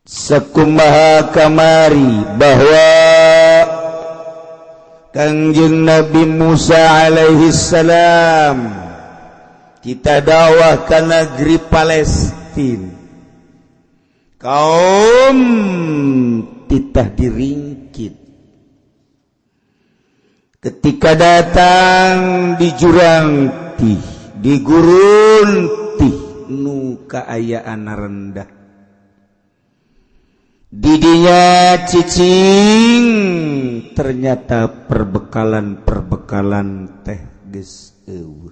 sakumaha kamari bahwa Kangjeng Nabi Musa alaihi salam kita dakwah ke negeri Palestina kaum titah diringkit ketika datang di jurang tih di gurun tih nu kaayaan rendah didinya cicing ternyata perbekalan teh geus eueuh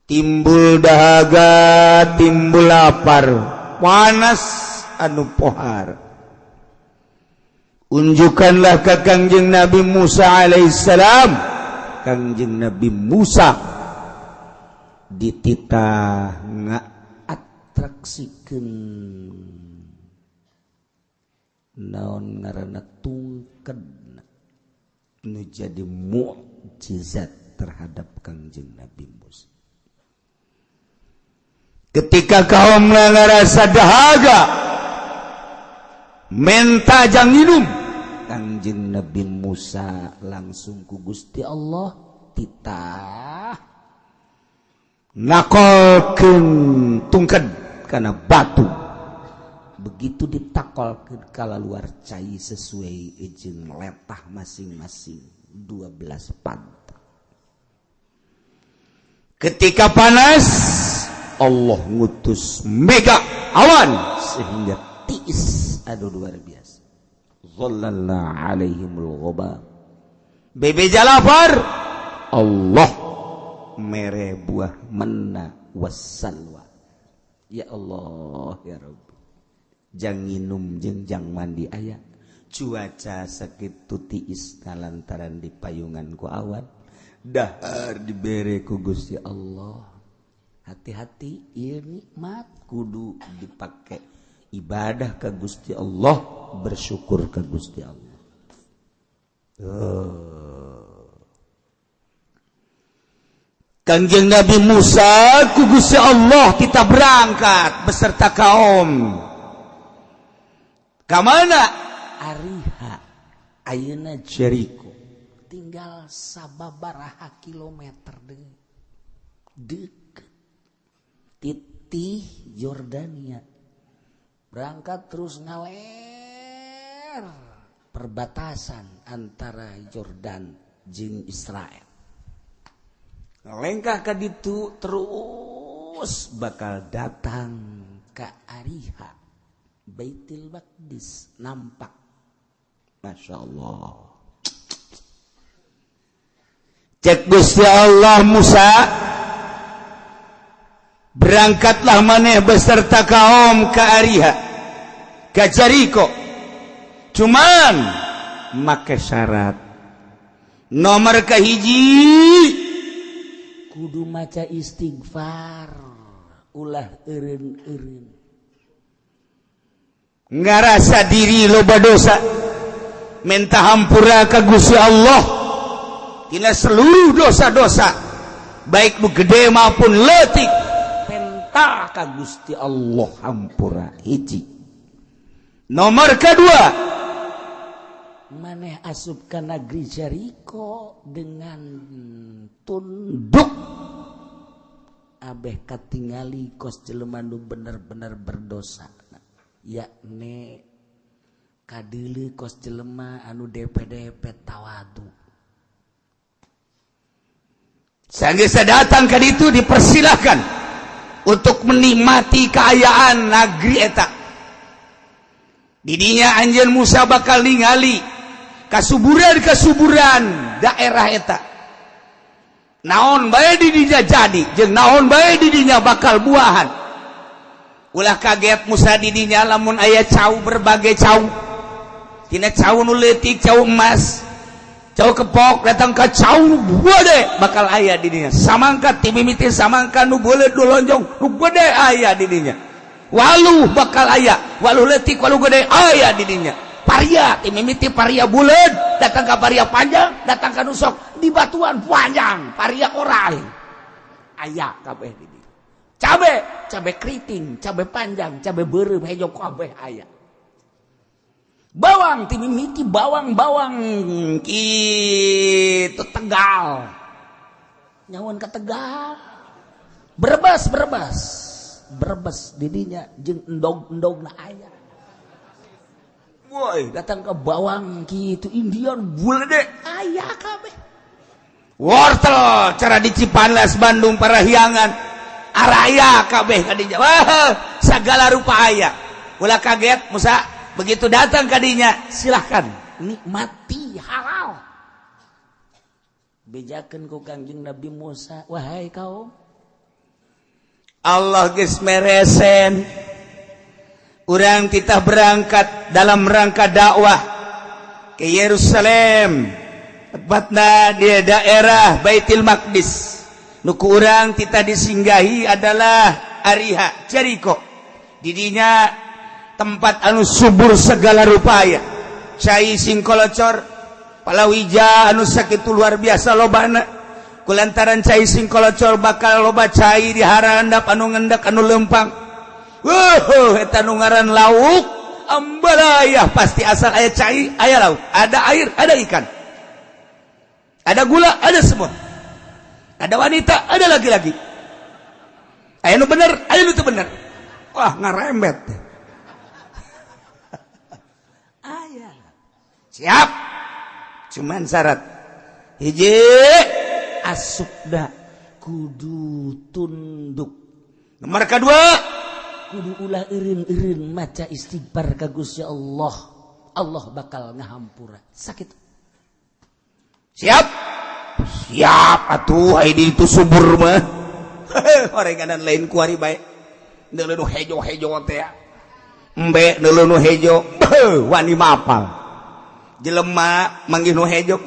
timbul dahaga timbul lapar panas anu pohar unjukkanlah ke Kangjeng Nabi Musa alaihissalam Kangjeng Nabi Musa dititah ngaatraksikeun naon ngaranna tungkedna nu jadi mukjizat terhadap Kangjeng Nabi Musa. Ketika kaum ngarasa dahaga menta jang minum Kangjeng Nabi Musa langsung ku Gusti Allah titah nakolkeun tungked kana batu. Begitu ditakol ke kala luar cai sesuai jeung letah masing-masing 12 pantai. Ketika panas Allah ngutus mega awan sehingga tiis aduh luar biasa. Zallalna alaihimul ghabab. Bebeja lapar Allah mere buah manna wassalwa. Ya Allah ya Rabb. Jang nginum jeung jang mandi aya cuaca sakitu tiis kalantaran dipayungan ku awan dahar dibere ku Gusti Allah. Hati-hati ieu nikmat kudu dipake ibadah ka Gusti Allah bersyukur ka Gusti Allah. Kangjeng Nabi Musa ku Gusti Allah kita berangkat beserta kaum kamana Ariha ayeuna Jericho tinggal sababaraha kilometer deket titih Yordania berangkat terus ngaler perbatasan antara Yordan jeung Israel ngalengkah ka ditu terus bakal datang ka Ariha Baitul Maqdis nampak Masya Allah cek Gusti Allah Musa berangkatlah maneh beserta kaum ke Ariha ke Jericho cuman make syarat nomor kahiji kudu maca istighfar ulah eureun-eureun ngarasa diri loba dosa minta hampura ka Gusti Allah tina seluruh dosa-dosa baik nu gede maupun leutik minta ka Gusti Allah hampura hiji nomor kedua maneh asup ka negeri Jericho dengan tunduk abeh katingali kos jelema nu bener-bener berdosa yakni kadeuleu kos jelema anu DP tawadu sanggeus datang ka ditu dipersilahkan untuk menikmati keayaan negeri eta didinya anjeun Musa bakal ningali kasuburan daerah eta naon bae didinya jadi jeung naon bae didinya bakal buahan ulah kaget Musa didinya lamun aya cau berbagai cau tina cau nu leutik cau emas cau kepok datang ka cau nu gede bakal aya didinya samangka ti mimiti samangka nu beuleud nu lonjong nu gede aya didinya waluh bakal aya waluh leutik waluh gede aya didinya paria ti mimiti paria buleud datang ka paria panjang datang ka nu sok di batuan panjang paria oral aya kabeh didinya cabe keriting, cabe panjang, cabe beureum hejo kabeh aya. Bawang ti mimiti bawang kitu Tegal. Nyawan ka Tegal. Brebes didinya jeung endog-endogna aya. Woi, datang ke bawang kitu Indian bulede aya kabeh. Wortel cara di Cipanlas Bandung Parahyangan araya kabeh kadinya. Wah, sagala rupa aya. Ulah kaget Musa. Begitu datang kadinya, silahkan nikmati halal. Bejakeun ku Kangjeng Nabi Musa, wahai kaum, Allah geus meresen. Urang titah berangkat dalam rangka dakwah ke Yerusalem, tepatna di daerah Baitul Maqdis. Nuku urang titah disinggahi adalah Ariha, Jericho. Didinya tempat anu subur segala rupaya, cai singkolocor palawija anu sakitu luar biasa lobana. Kulantaran cai singkolocor bakal loba cai di harandap anu ngendak anu lempang. Eta nu ngaran lauk ambalayah, pasti asal aya cai aya lauk, ada air ada ikan, ada gula ada semua, ada wanita ada laki-laki, aya nu bener aya nu teu bener. Wah ngarembet. Siap, cuman syarat hiji asupda kudu tunduk. Nomor kedua kudu ulah eureun-eureun maca istighfar ka Gusti Allah. Allah bakal ngahampura sakit. Siap atuh ai di itu subur mah. Orenganan lain kuari bae. Neuleuh nu hejo-hejo teh. Embe neuleuh nu hejo, wani mapal. Jelema manggih nu hejo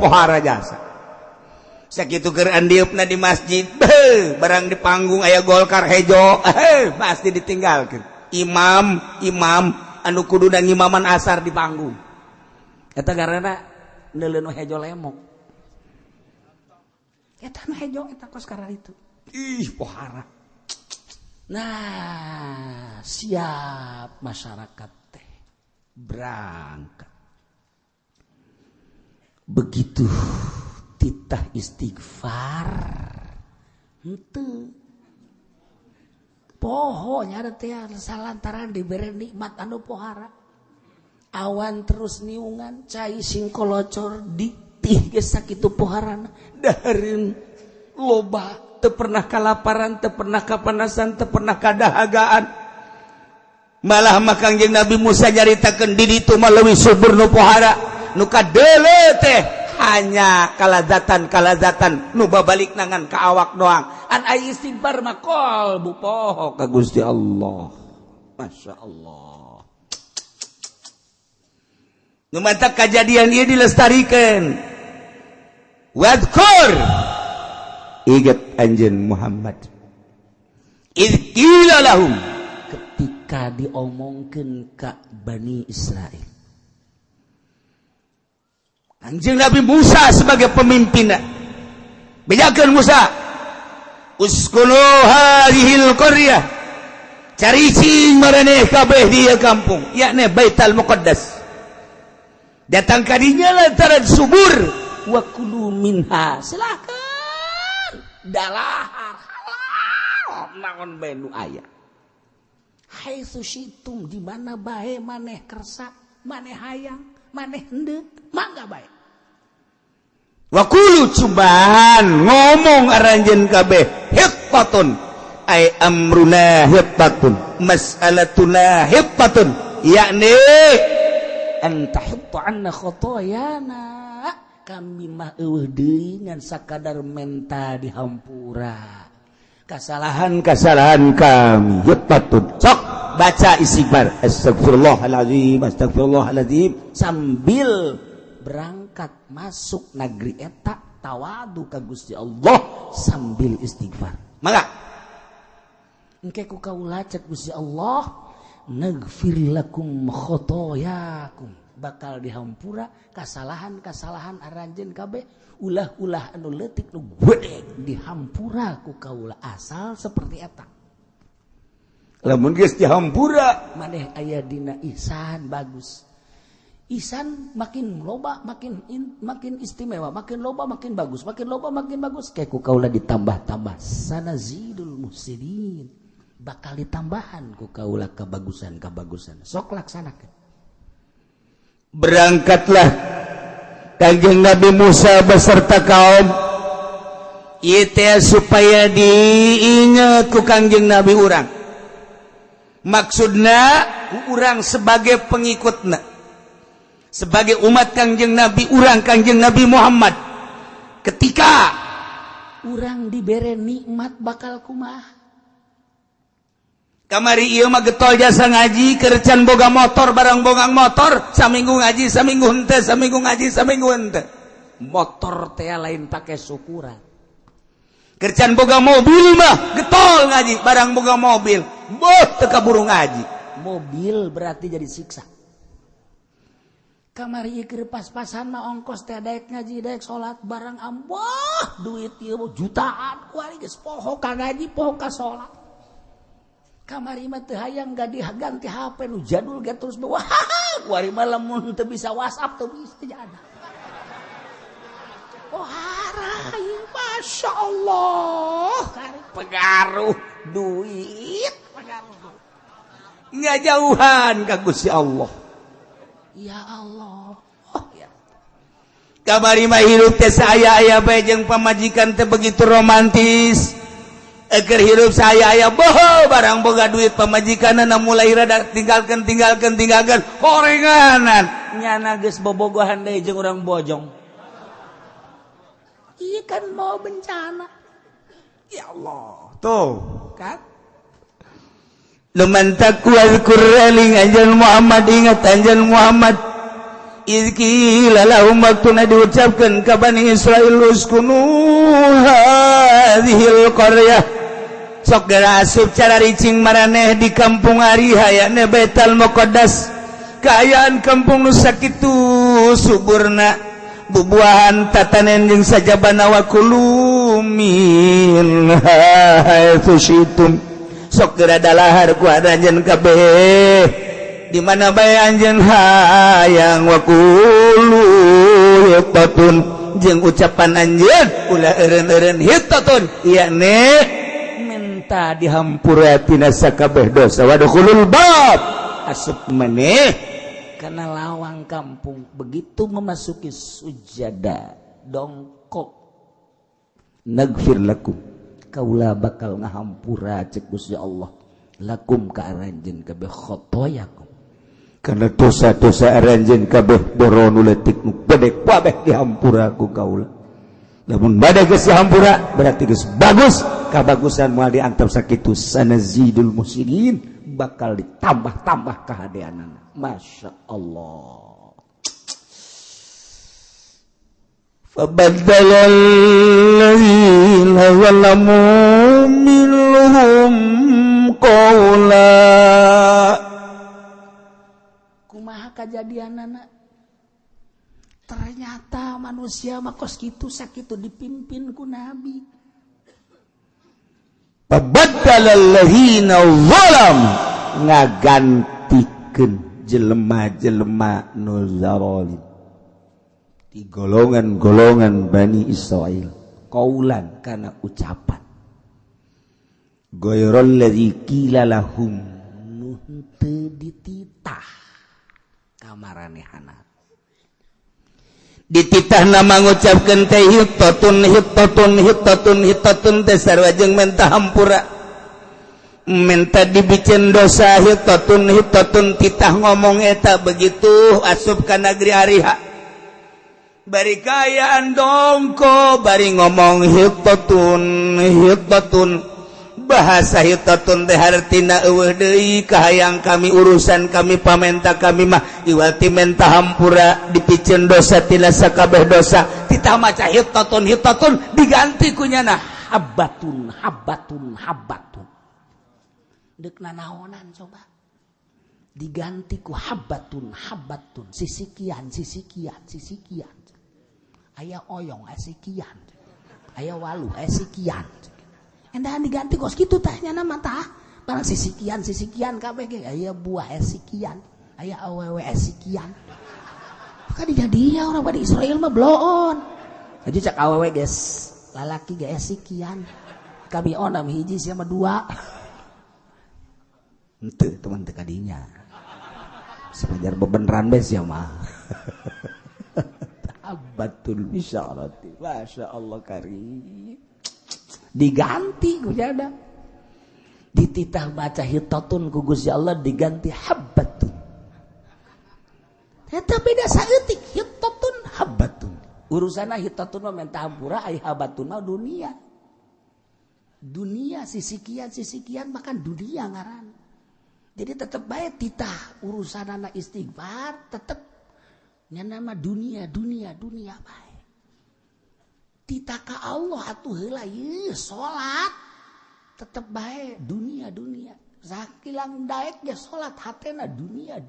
pohara jasa sakitu keur andiupna di masjid barang di panggung aya Golkar hejo pasti ditinggalkeun. Imam anu kuduna ngimaman asar di panggung eta garana neuleuh nu hejo lemok eta nu hejo eta kos karena itu pohara. Nah siap masyarakat teh berangkat. Begitu titah istighfar henteu poho nya teh salantaran dibere nikmat anu pohara. Awan terus niungan cai singkolocor ditih geus sakitu poharana dahareun loba teu pernah kalaparan teu pernah kapanasan teu pernah kadahagaan. Malah Kangjeng Nabi Musa nyaritakeun di ditu mah leuwih subur nu pohara. Nu kadeuleu teh hanya kalazatan nu babalik nangan ka awak doang. An aya istighfar mah qalbu poho ka Gusti Allah. Masyaallah. Nu mata kejadian ieu dilestarikeun. Wadkur ingat anjeun Muhammad. Idz qila lahum ketika diomongkeun ka Bani Israil. Anjing Nabi Musa sebagai pemimpinnya. Bejakeun Musa. Uskunu hadhil qaryah. Caricing maraneh kabeh di kampung, yakni Baitul Muqaddas. Datang kadinya lantaran subur wa kulu minha. Silakan. Dalahar halal naon bae nu aya. Haitsu syitum di mana bae maneh kersa, maneh hayang, maneh henteu, mangga bae. Wakulu cuman ngomong aranjeun kabeh hiqqatun ay amruna hiqqatun mas'alatuna hiqqatun yakni anta hiqqa anna khotoyana kami mah eueuh deui ngan sakadar menta dihampura kesalahan-kesalahan kami hiqqatun. Sok baca istighfar astagfirullahalazim sambil berangkat masuk negeri eta tawadu ka Gusti Allah sambil istighfar. Mangga engke ku kaula cek Gusti Allah naghfir lakum khotoyakum bakal dihampura kasalahan-kasalahan aranjeun kabeh ulah-ulah anu leutik nu gede dihampura ku kaula asal seperti eta. lamun geus dihampura maneh aya dina ihsan bagus. Ihsan makin loba makin istimewa, makin loba makin bagus, makin loba makin bagus. Kayak ku kaula ditambah-tambah sanazidul muhsinin. Bakal ditambahan ku kaula kebagusan. Sok laksanakeun. Berangkatlah Kanjeng Nabi Musa beserta kaum ieu teh supaya diinget ku Kanjeng Nabi urang. Maksudna urang sebagai pengikutna, sebagai umat Kanjeng Nabi urang Kanjeng Nabi Muhammad, ketika urang dibere nikmat bakal kumaha. Kamari ieu mah getol jasa ngaji kercan boga motor barang bogang motor saminggu ngaji saminggu henteu saminggu ngaji saminggu henteu. Motor teh lain pake syukuran. Kercan boga mobil mah getol ngaji barang boga mobil teu kaburu ngaji. Mobil berarti jadi siksa. Kamari ieu keur pas-pasan mah ongkos teh daek ngaji daek salat barang amboh duit ieu jutaan kuari geus poho ka ngaji poho ka salat. Kamari mah teu hayang ganti HP nu jadul ge terus bawa kuari mah lamun teu bisa WhatsApp teu bisa jana. Oh harai Masya Allah pengaruh duit nggak jauhan ka Gusti Allah. Ya Allah. Ya. Kamari mah hirup teh saaya-aya bae jeung pamajikan teh begitu romantis. Eger hirup saaya-aya boho barang boga duit pamajikanna mulai rada tinggalkeun horenganan. Nyana geus bobogohan deui jeung urang bojong. Iya kan mau bencana. Ya Allah. Tuh, kan? Luman takwal kurraling anjan Muhammad ingat anjan Muhammad izqila lahum waktuna diucapkan ka Bani Israil uskunu hadhil qaryah sok gara asup cara ricing maraneh di kampung ari hayana Baitul Muqaddas kaayaan kampung nu sakitu suburna bubuahan tatanen jeung sajabana wa kulumin haitsu syitum sok geura dalahar ku anjeun kabeh di mana bae anjeun hayang wa qulu hitatun jeung ucapan anjeun ulah eureun-eureun hitatun yakni minta dihampura tina sakabeh dosa wa dukhulul bab asup maneh kana lawang kampung begitu memasuki sujada dongkok nagfir lakum kaula bakal ngahampura cek Gusti Allah lakum ka aranjeun kabeh khotoyakum kana dosa-dosa aranjeun kabeh boron leutik nu bedek kabeh dihampura ku kaula. Lamun bade geus dihampura berarti geus bagus kabagusan moal diantep sakitu sanazidul muslimin bakal ditambah-tambah kahadeanana. Masya Allah. فَبَدَّلَ الَّذِينَ ظَلَمُوا مِنْهُمْ قَوْلًا kumaha kajadianana ternyata manusia makos kitu sakitu dipimpin ku Nabi. فَبَدَّلَ الَّذِينَ ظَلَمُوا ngagantikeun jelema-jelema nu zalim di golongan-golongan Bani Israil qaulan kana ucapan ghairal ladzi qila lahum nu teu dititah kamaranehana dititahna mangucapkeun teh hitatun teh sarua jeung menta hampura menta dibicen dosa hitatun titah ngomong eta begitu asup ka negeri ariha bari kayaan dongko bari ngomong hitatun bahasa hitatun teh hartina eueuh deui kahayang kami urusan kami pamenta kami mah iwati menta hampura dipicen dosa tina sakabeh dosa titah maca hitatun diganti ku nyana habbatun deuk nanaonan coba diganti ku habbatun sisikian aya oyong sikian aya waluh sikian endahan diganti kos kitu tah nyana mah tah barang sisikian kabeh ge aya buah sikian, aya awewe sikian. Maka dia orang pada Israel mah bloon. Jadi cak awewe guys, lalaki ge sikian. Kami onam hiji sama dua. Henteu teman teu kadinya. Sepajar bebeneran bes ya mah. Abatul bisyarati. Masya Allah karim. Diganti ku jada. Dititah baca hitatun ku Gusti Allah diganti habbatun. Eta beda saeutik hitatun habbatun. Urusana hitatun mah menta hampura ai habbatun mah dunia. Dunia sisikian makan dunia ngaran. Jadi tetap baik titah urusan anak istighfar tetap nama dunia baik. Titah ka Allah atuh heula ieu salat tetap baik dunia. Sakilang daek ge salat hatena dunia.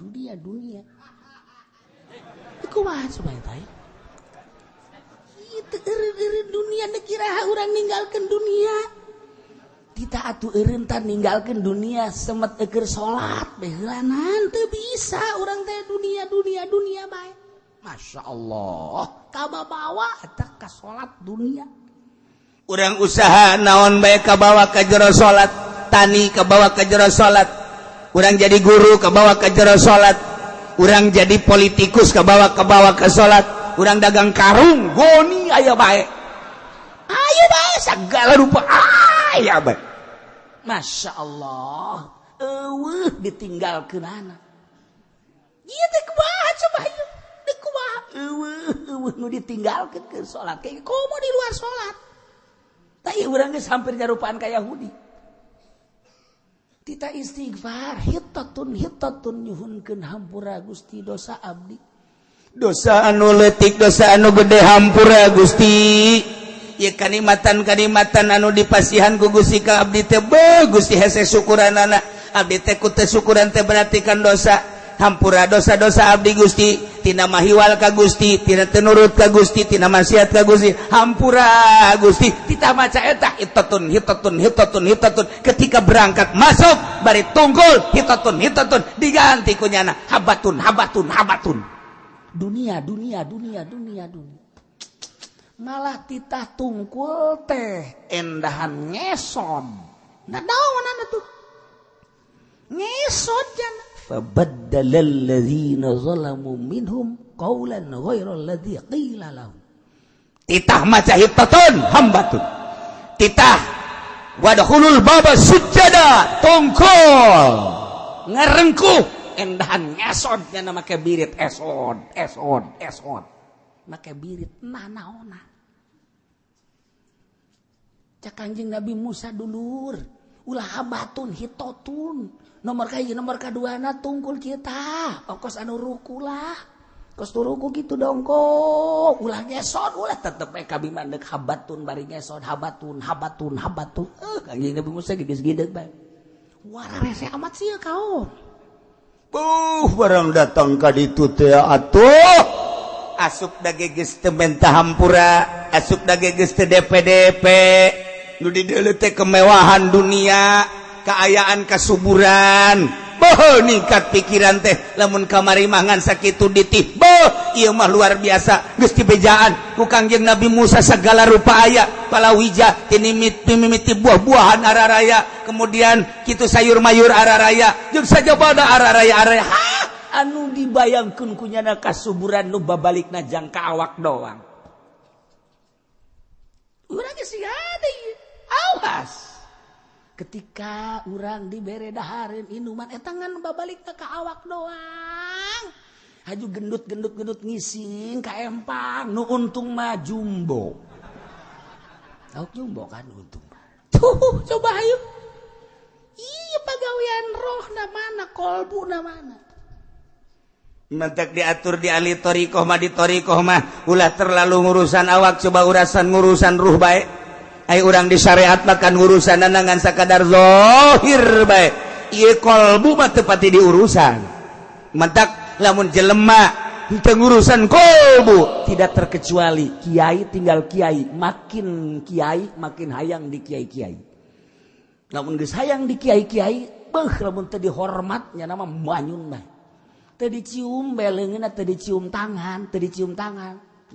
Iku mah supaya teh. Itu eureun dunia dikira urang ninggalkeun dunia. Kita atuh eureun tan ninggalkeun dunia semet eukeun salat beheulangan teu bisa urang teh dunia bae. Masya Allah kabawa eta ka salat dunia. Urang usaha naon bae kabawa ka jero salat, tani kabawa ka jero salat. Urang jadi guru kabawa ka jero salat. Urang jadi politikus kabawa ka salat. Urang dagang karung goni aya bae. Aya bae sagala rupa aya bae. Masya Allah ditinggalkeun anak. Ieu teh kumaha coba ieu? Teu kumaha eueuh nu ditinggalkeun ke salat kayak komo di luar salat. Tah ieu urang geus hampir nyarupaan ka Yahudi. Tita istighfar hitatun nyuhunkeun hampura Gusti dosa abdi. Dosa anu leutik, dosa anu gede hampura Gusti. Ya kalimatan anu dipasihan ku Gusti ka abdi teh Gusti hese syukuranana abdi teh ku teu syukuran teh berarti kan dosa hampura dosa-dosa abdi Gusti tina mahiwal ka Gusti tina teu nurut ka Gusti tina maksiat ka Gusti hampura Gusti kita maca eta hitatun ketika berangkat masuk bari tunggul hitatun diganti ku nyana habatun dunia malah titah tungkul teh endahan ngeson. Nah naon tuh ngeson jana. Fabaddalal ladzina zalamu minhum qawlan ghairal ladzi qila lahum. Titah maca hitatun hambatun. Titah wadkhulul baba sujada tungkul ngarengkuh endahan ngeson jana make birit esod. Make birit naona. Cak Kanjeng Nabi Musa dulur, ulah habatun hitotun. Nomor kaduana tungkul kita. Ongkos anu ruku lah. Kos turuku gitu dong kok. Ulah ngesot, ulah tetep kabi mandek habatun bari ngesot habatun. Kanjeng Nabi Musa gides-gides bae. Wara rese amat sih kau. Barang datang ka ditu teh atuh. Asup dage geus teu mentah hampura, asup dage geus teu DP nu dideuleu teh kemewahan dunia, kaayaan kasuburan. Beuh ningkat pikiran teh lamun kamari mangan sakitu ditih. Beuh ieu mah luar biasa, geus dibejaan ku Kangjeng Nabi Musa sagala rupa aya, palawija mimiti buah-buahan araraya, kemudian kitu sayur mayur araraya, jeung sajabana araraya. Anu dibayangkeun kunyana kasuburan nu babalikna jang ka awak doang. Urang geus ada ieu. Awas. Ketika urang dibere dahareun inuman eta ngan babalikna ka awak doang. Haju gendut ngising ka empang nu untung mah jumbo. Tahu jumbo kan untung. Tuh coba ayo. Iya pagawean rohna mana, kolbuna mana. Mentek diatur di ahli torikoh mah di torikoh mah ulah terlalu ngurusan awak coba ngurusan ruh bae. Ai urang di syariat makan ngurusan ngan sakadar zahir bae. Ieu kolbu mah teu pati diurusan. Mentek lamun jelema teu ngurusan kolbu tidak terkecuali kiai tinggal kiai makin hayang di kiai-kiai. Lamun geus hayang di kiai-kiai, lamun teu dihormatnya nama manyun mah. Teu dicium beleungeunna, teu dicium tangan,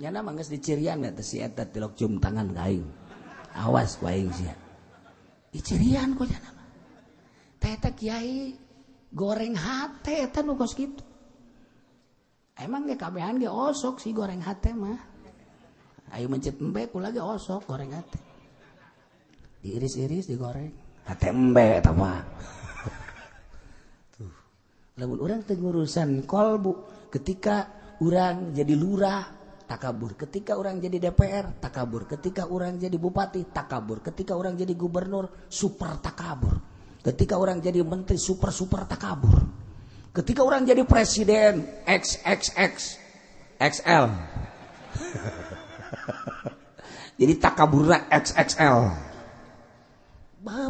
nya nama geus dicirian teh si eta tilok cium tangan ka aing. Awas ku aing sia. Dicirian ku nya nama. Teh eta kiai goreng hate eta nu kos kitu. Emang ge kabehan ge osok sih goreng hate mah. Ayo mencet embe kula ge osok goreng hate. Diiris-iris digoreng. Hate embe eta mah. Tuh. Lamun urang teu ngurusan kolbu, ketika urang jadi lurah takabur, ketika urang jadi DPR takabur, ketika urang jadi bupati takabur, ketika urang jadi gubernur super takabur, ketika orang jadi menteri super takabur, ketika orang jadi presiden XXX XL jadi takaburna XXL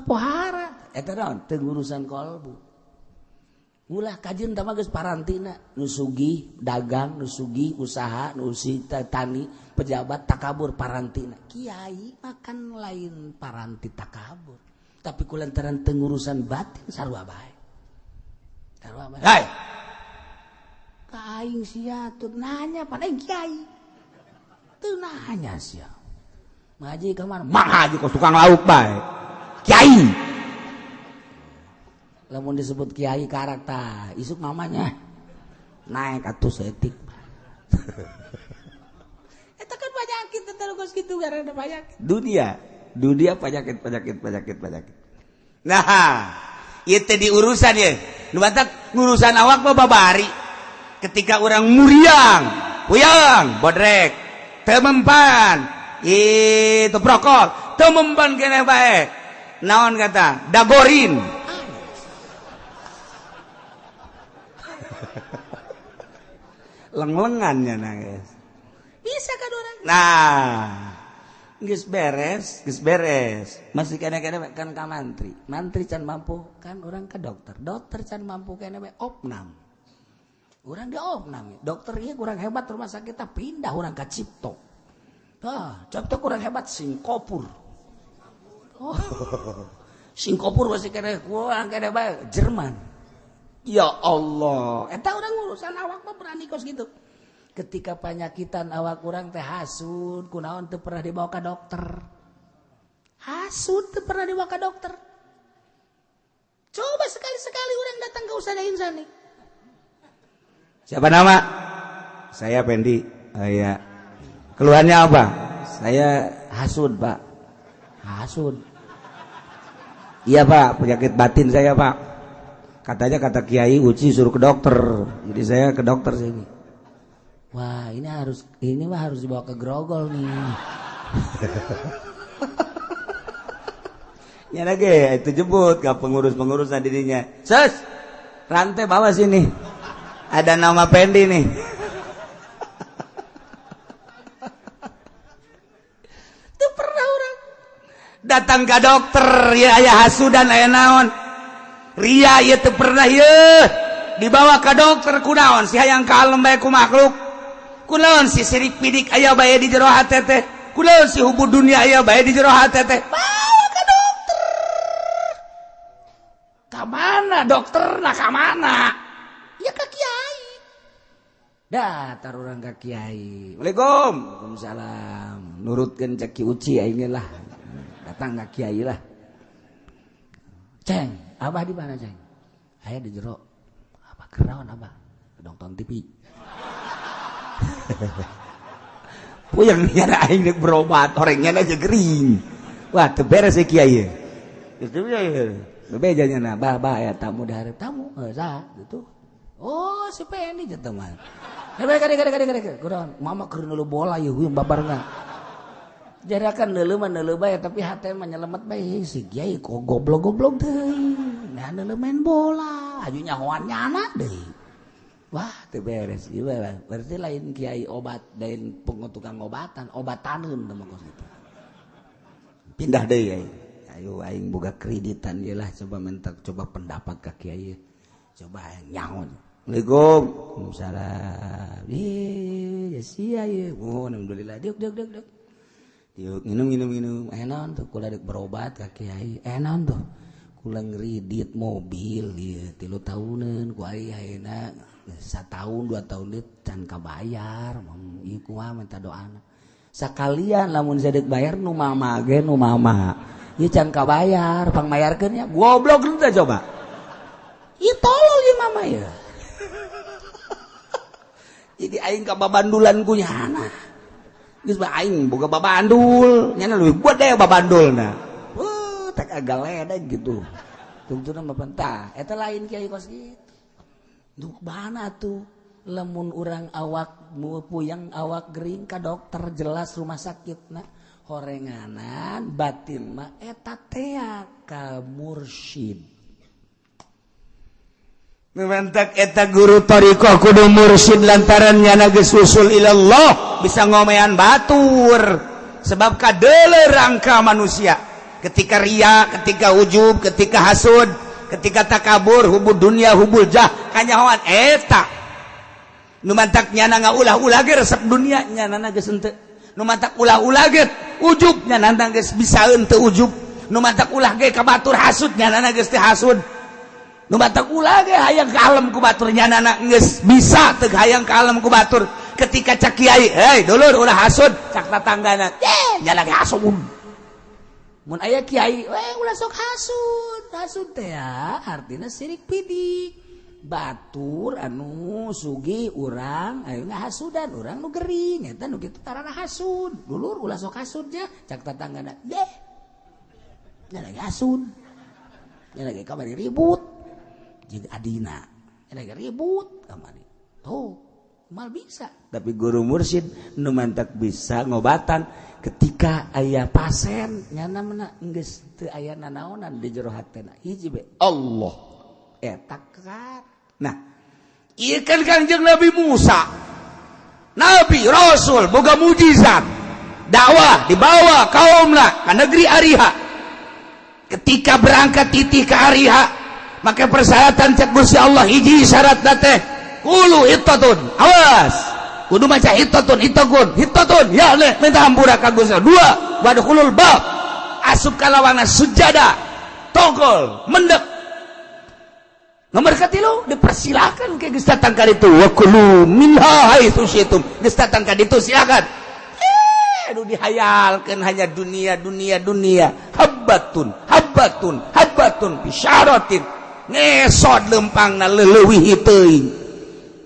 pohara eta naon teu ngurusan kolbu. Ulah kajeun teh mah geus parantina nu sugih dagang, nu sugih usaha, nu sugih tani, pejabat takabur parantina. Kiai makan lain paranti takabur. Tapi kulantaran teu ngurusan batin sarua bae. Sarua bae. Hai. Ka aing sia teu nanya pada kiai. Teu nanya sia. Ngaji ka mana? Mang haji kos tukang lauk bae. Kiai. Lamun disebut kiai karakter, isuk mamanya naik atuh setik. Eta kan penyakit eta kos kitu garana penyakit. Dunia penyakit. Nah, ieu teh diurusan ye. Nu batak ngurusan awak mah babari. Ketika orang muriang, puyang, bodrek, teu mempan, itu prokol, teu mempan keneh bae. Naon kata? Dagorin. Leng-lengannya nangis. Bisa kan orang? Nah, geus beres. Masih kena-kena kan ka mantri. Mantri can mampu kan orang ke dokter. Dokter can mampu kena we opnam. Urang di opnam. Dokter ieu kurang hebat rumah sakit pindah urang ka Cipto. Tah, Cipto kurang hebat Singapura. Oh. Singapura masih kena kurang kena bae Jerman. Ya Allah, eta orang urusan awak mah berani kos gitu. Ketika penyakitan awak orang teh hasud, kunaon teu pernah dibawa ke dokter. Hasud teu pernah dibawa ke dokter. Coba sekali-sekali orang datang ke Ustaz Insani. Siapa nama? Saya Pendi. Oh iya. Keluhannya apa? Saya hasud, Pak. Hasud. Iya, Pak, penyakit batin saya, Pak. Katanya kata Kiai Uci suruh ke dokter, jadi saya ke dokter sini. Wah, ini mah harus dibawa ke Grogol nih. Ya lagi itu jemput ke pengurus dirinya. Sus, rantai bawa sini. Ada nama Pendi nih. Itu pernah orang datang ke dokter ya aya hasudan aya naon. Ria ieu teu pernah ieu dibawa ka dokter kunaon si hayang kalem bae ku makhluk. Kunaon si sirik pidik aya bae di jero hate teh. Kunaon si hubud dunia aya bae di jero hate teh. Bawa ka dokter. Ka mana dokterna ka mana? Ya ka kiai. Datar urang ka kiai. Waalaikumsalam. Waalaikumsalam. Nurutkeun cek Ki Uci aing lah. Datang ka kiai lah. Ceng. Abah di mana, Ceng? Aya di jero. Apa kenaon Abah? Nonton TV. Puyeng nyana aing rek berobat, orangnya aja gering. Wah, teu beres si kiai. Itu ya. Bebeja nyana, bah ya tamu dari tamu. Saha gitu. Oh, si Pendi teh teman. Kade. Kunaon? Mama keur neuleuh bola ieu huyung babarengan. Jarakan neuleuh mah neuleuh bae tapi hate mah nyelemet bae si kiai kok goblok-goblok deui. Nah neuleuh main bola, aju nyahoan nyana deui. Wah, teu beres ieu berarti lain kiai obat, lain tukang obatan, obataneun teh mah kos kitu. Pindah deui aing. Ayo aing boga kreditan ieu lah coba mentak coba pendapat ka kiai. Coba aing nyaho. Assalamualaikum. Waalaikumsalam. Ya sia ieu. Oh, alhamdulillah. Deuk. Yuk, minum. Enon tuh, kula dek berobat ka kiai. Enon tuh. kulang ridit mobil ya 3 tahunan ku aya ayeuna 1 tahun 2 tahun dit can kabayar ieu kumaha minta doana sakalian lamun sadek bayar nu mama ge nu mama ieu can kabayar pangmayarkeun nya goblok teh coba ieu tolol ieu mama ya jadi aing ka babandulan ku nyana geus mah aing boga babandul nyana leuwih buat deh babandulna tak agak ledek gitu tuntunan bapentah eta lain kiai kos gitu duk bana tuh lemun urang awak puyang awak gering ka dokter jelas rumah sakit nah horenganan batin mah eta teh ka mursyid mentak eta guru thariqah kudu mursyid lantaran nyana geus usul ilallah bisa ngomean batur sebab kadeuleur rangka manusia ketika ria, ketika ujub, ketika hasud, ketika takabur, hubul dunia, hubul jah, kanyahoan eta. Nu mantak nyana ngaulah-ulah ge resep dunia nyana geus henteu. Nu mantak ulah-ulah ge ujub nyana geus bisa henteu ujub. Nu mantak ulah ge ka batur hasud nyana geus teu hasud. Nu mantak ulah ge hayang ka alam ku batur nyana geus bisa teu hayang ka alam ku batur. Ketika cak kiai, hei dulur ulah hasud, cak tatanggana, nyana ge hasud. Mun aya kiai ulah sok hasud teh ya artina sirik pidik batur anu sugi urang ayeuna hasudan urang nu gering eta nu kitu tarana hasud dulur ulah sok hasud nya cak tatanggana deh nya lagi hasud nya lagi kamari ribut jeung adina nya lagi ribut kamari tuh mal bisa tapi guru mursyid nu mantak bisa ngobatan ketika aya pasien nyana mana geus teu aya nanaonan di jero hatena hiji be Allah eta kan nah ieu kan Kanjeng Nabi Musa nabi rasul boga mujizat dakwah dibawa kaumna ka negeri Ariha ketika berangkat titih ka Ariha maka persyaratan cek Gusti Allah hiji syaratna teh qulu ittatun awas kudu maca hitatun ya le minta hampura ka Gusti 2 wadkhulul bab asup ka lawangan sujada togol mendek nomor katilu dipersilakan ke geus datang ka ditu wa kulu minha haitsu syi'tum geus datang ka ditu silakan anu dihayalkeun hanya dunia habbatun bisyaratin ngesod lempangna leuwih teuing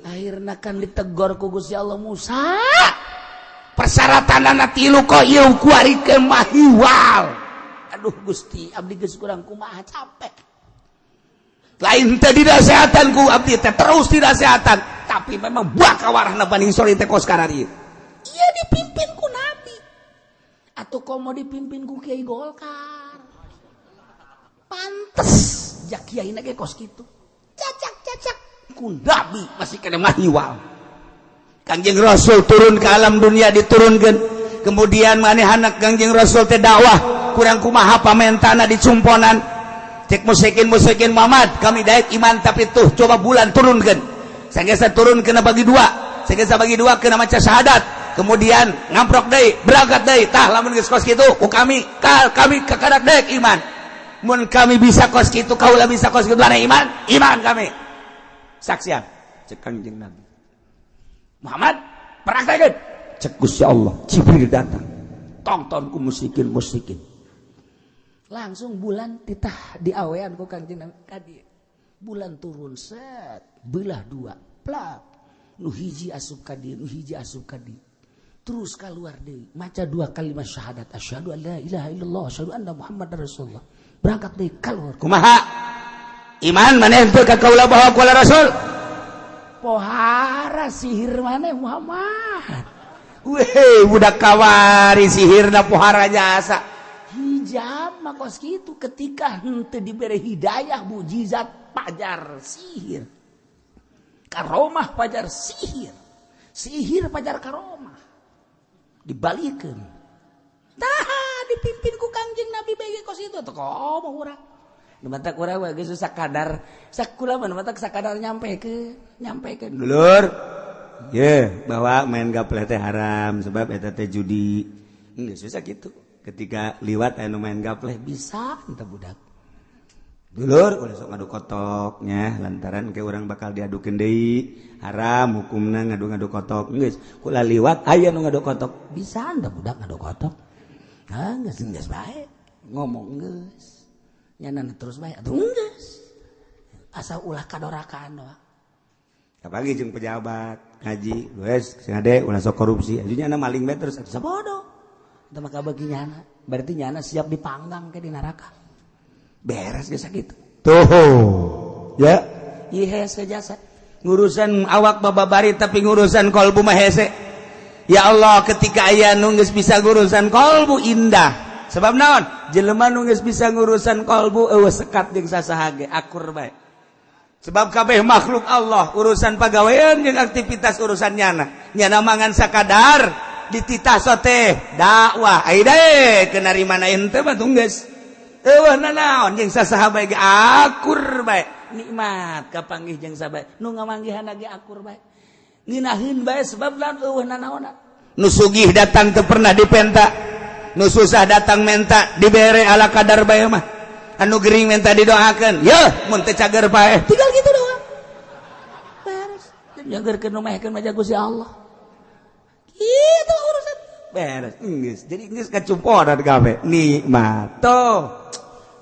akhirna kan ditegor ku Gusti Allah Musa persyaratanana tilu kok ieu kuarikeun mahiwal aduh Gusti abdi geus kurang kumaha capek lain teh dinasehatan ku abdi teh terus dinasehatan tapi memang buah kawarahna Bani Israil teh kos karari ieu dipimpin ku nabi atuh komo dipimpin ku Kiai Golkar pantes jak kiaina ge kos kitu cacak ku nabi masih kena mahiwal Kangjeng Rasul turun ke alam dunia diturunkeun kemudian manehna Kangjeng Rasul teh dakwah kurang kumaha pamentana dicumponan cek musyrikin Muhammad kami daek iman tapi tuh coba bulan turunkeun sanggeus turun kena bagi dua kena maca syahadat kemudian ngamprok deui berangkat deui tah lamun geus kos kitu ku kami kakadak daek iman mun kami bisa kos kitu kaula bisa kos kitu iman kami saksian cek Kangjeng Nabi Muhammad praktekeun cek Gusti Allah Jibril datang tonton ku musyrikin langsung bulan titah diawean ku Kangjeng Nabi kadi bulan turun set belah dua plak nu hiji asup kadi terus keluar deui maca 2 kalimat syahadat asyhadu an la ilaha illallah asyhadu anna muhammadar rasulullah berangkat deui keluar kumaha iman maneh teu ka kaula bahwa qala rasul pohara sihir maneh Muhammad weh budak kawari sihirna pohara jasa hijab mah kos kitu ketika henteu dibere hidayah mujizat pajar sihir karomah pajar sihir pajar karomah dibalikeun tah dipimpin ku Kangjeng Nabi bege kos kitu teu komo urang Numatak urang we geus sakadar sakula mah numatak sakadar nyampekeun dulur ye bahwa main gapleh teh haram sebab eta teh judi geus susah kitu ketika liwat anu main gapleh bisa entah budak dulur ulah sok ngadu kotoknya lantaran ke orang bakal diadukeun deui haram hukumna ngadu-ngadu kotok geus kula liwat aya nu ngadu kotok bisa anda budak ngadu kotok geus bae ngomong geus nyanan terus bae atuh geus asa ulah kadorakan doang apalagi jeung pejabat ngaji geus ngade ulah sok korupsi ajunya na maling bae terus sabodo eta mah kabagi nyana berarti nyana siap dipanggang ke di neraka beres geus sakitu tuh ya ieu hese jasa ngurusan awak bababari tapi ngurusan kolbu mah hese ya Allah ketika aya nu geus bisa ngurusan kolbu indah sebab naon jelema nu geus bisa ngurusan kolbu eueuh sekat jeung sasaha ge akur bae sebab kabeh makhluk Allah urusan pagawean jeung aktivitas urusan nyana mangan sakadar dititah teh dakwah ai dae ke narimana ente mah geus eueuh nanaon jeung sasaha bae ge akur bae nikmat kapanggih jeung sabae nu ngamanggihan ge akur bae ngeunaheun bae sebab laon eueuh nanaonna nu sugih datang teu pernah dipenta nu susah datang menta dibere ala kadar bae mah anu gering minta didoakeun yeuh mun teu cager bae tinggal gitu doang beres nyageurkeun nu mehkeun mah Gusti Allah kitu urusan beres geus jadi geus kacumporan kabeh nikmat toh